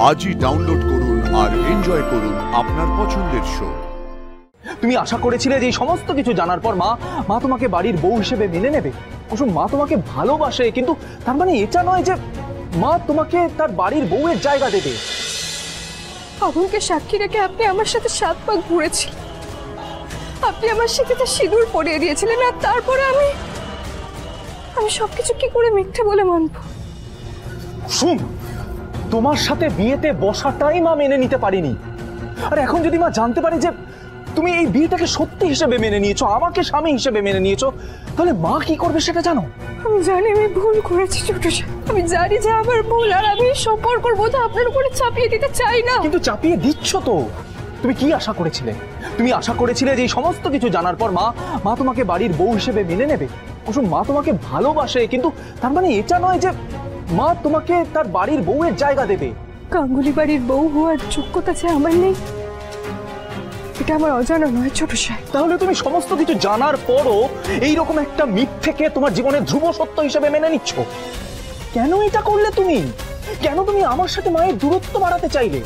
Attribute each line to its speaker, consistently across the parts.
Speaker 1: আজই ডাউনলোড করুন আর এনজয় করুন আপনার পছন্দের শো।
Speaker 2: তুমি আশা করেছিলে যে এই সমস্ত কিছু জানার পর মা তোমাকে বাড়ির বউ হিসেবে মেনে নেবে। কুসুম, মা তোমাকে ভালোবাসে, কিন্তু তার মানে এটা নয় যে মা তোমাকে তার বাড়ির বউয়ের জায়গা দেবে।
Speaker 3: আগুনকে সাক্ষী রেখে আপনি আমার সাথে 7 পাক ঘুরেছিলেন। আপনি আমার সাথে সিঁদুর পরিয়ে দিয়েছিলেন, আর তারপরে আমি সবকিছু কি করে মিথ্যে বলে মানব?
Speaker 2: কুসুম, তোমার সাথে বিয়েতে বসাটাই মা মেনে নিতে পারিনি। আর এখন যদি মা জানতে পারে যে তুমি এই বিয়েটাকে সত্যি হিসেবে মেনে নিয়েছো, আমাকে স্বামী হিসেবে মেনে নিয়েছো, তাহলে মা কি করবে সেটা জানো?
Speaker 3: আমি জানি আমি ভুল করেছি ছোট সাহেব, আমি জানি যে আমার ভুল, আর আমি সম্পর্কের বোঝা আপনার উপরে চাপিয়ে দিতে চাই না।
Speaker 2: কিন্তু চাপিয়ে দিচ্ছ তো। তুমি কি আশা করেছিলে? তুমি আশা করেছিলে যে এই সমস্ত কিছু জানার পর মা তোমাকে বাড়ির বউ হিসেবে মেনে নেবে। কুসুম, মা তোমাকে ভালোবাসে, কিন্তু তার মানে এটা নয় যে মা তোমাকে তার বাড়ির বউয়ের জায়গা দেবে।
Speaker 3: গাঙ্গুলি বাড়ির বউ হওয়ার যোগ্যতা যে আমার নেই, এটা আমার অজানা নয় ছোট সাহেব।
Speaker 2: তাহলে তুমি সমস্ত কিছু জানার পরও এইরকম একটা মিথ্যেকে তোমার জীবনের ধ্রুব সত্য হিসেবে মেনে নিচ্ছ। কেন এটা করলে তুমি? কেন তুমি আমার সাথে মায়ের দূরত্ব বাড়াতে চাইলে?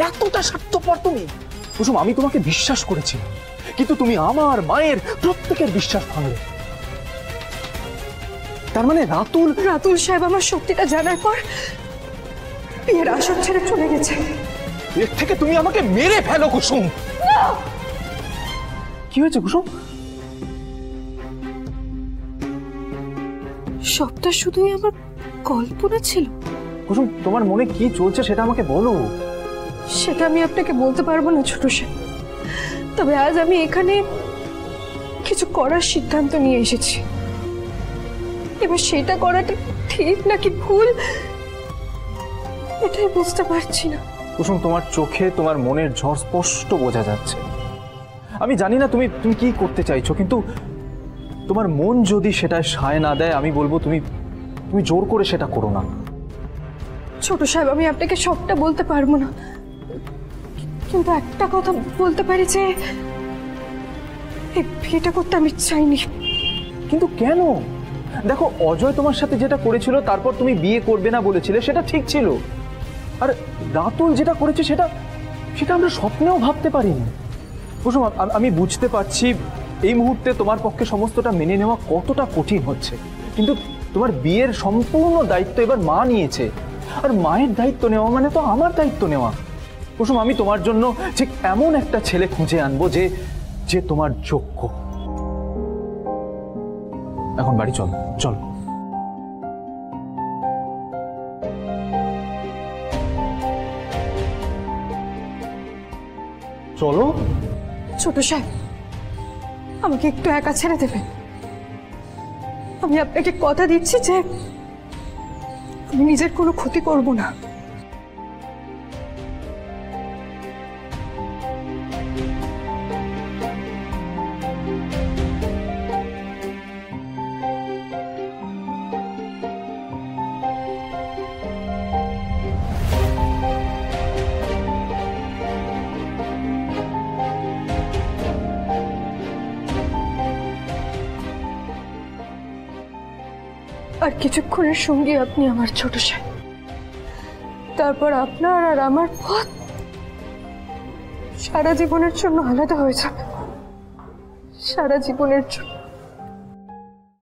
Speaker 2: এতটা স্বার্থপর তুমি। কুসুম, আমি তোমাকে বিশ্বাস করেছি, কিন্তু তুমি আমার মায়ের প্রত্যেকের বিশ্বাস ভাঙলে। তার মানে
Speaker 3: রাতুল সাহেব আমার সত্যিটা জানার পর বিয়ের আসর ছেড়ে চলে গেছে।
Speaker 2: এর থেকে তুমি আমাকে মেরে ফেলো কুসুম। কি হয়েছে কুসুম?
Speaker 3: সবটা শুধুই আমার কল্পনা ছিল।
Speaker 2: কুসুম, তোমার মনে কি চলছে সেটা আমাকে বলো।
Speaker 3: সেটা আমি আপনাকে বলতে পারবো না ছোট সাহেব, তবে আজ আমি এখানে কিছু করার সিদ্ধান্ত নিয়ে এসেছি। এবার সেটা করাটা ঠিক নাকি ভুল এটাই বুঝতে পারছি না।
Speaker 2: কুসুম, তোমার চোখে তোমার মনের ঝড় স্পষ্ট বোঝা যাচ্ছে। আমি জানি না তুমি কি করতে চাইছো, কিন্তু তোমার মন যদি সেটা সায় না দেয়, আমি বলবো তুমি জোর করে সেটা করো না।
Speaker 3: ছোট সাহেব, আমি আপনাকে সবটা বলতে পারবো না, কিন্তু একটা কথা বলতে পারি যে এই বিয়েটা করতে আমি চাইনি।
Speaker 2: কিন্তু কেন? দেখো, অজয় তোমার সাথে যেটা করেছিল, তারপর তুমি বিয়ে করবে না বলেছিলে, সেটা ঠিক ছিল। আর রাতুল যেটা করেছে সেটা আমরা স্বপ্নেও ভাবতে পারিনি। কুসুম, আমি বুঝতে পারছি এই মুহূর্তে তোমার পক্ষে সমস্তটা মেনে নেওয়া কতটা কঠিন হচ্ছে, কিন্তু তোমার বিয়ের সম্পূর্ণ দায়িত্ব এবার মা নিয়েছে, আর মায়ের দায়িত্ব নেওয়া মানে তো আমার দায়িত্ব নেওয়া। কুসুম, আমি তোমার জন্য ঠিক এমন একটা ছেলে খুঁজে আনবো যে তোমার যোগ্য। এখন বাড়ি চল। চলো।
Speaker 3: ছোট সাহেব, আমাকে একটু একা ছেড়ে দেবেন। আমি আপনাকে কথা দিচ্ছি যে আমি নিজের কোনো ক্ষতি করব না। আর কিছুক্ষণের সঙ্গে আপনি আমার ছোট সাহেব, তারপর আপনার আর আমার পথ সারা জীবনের জন্য আলাদা হয়ে যাবে, সারা জীবনের জন্য।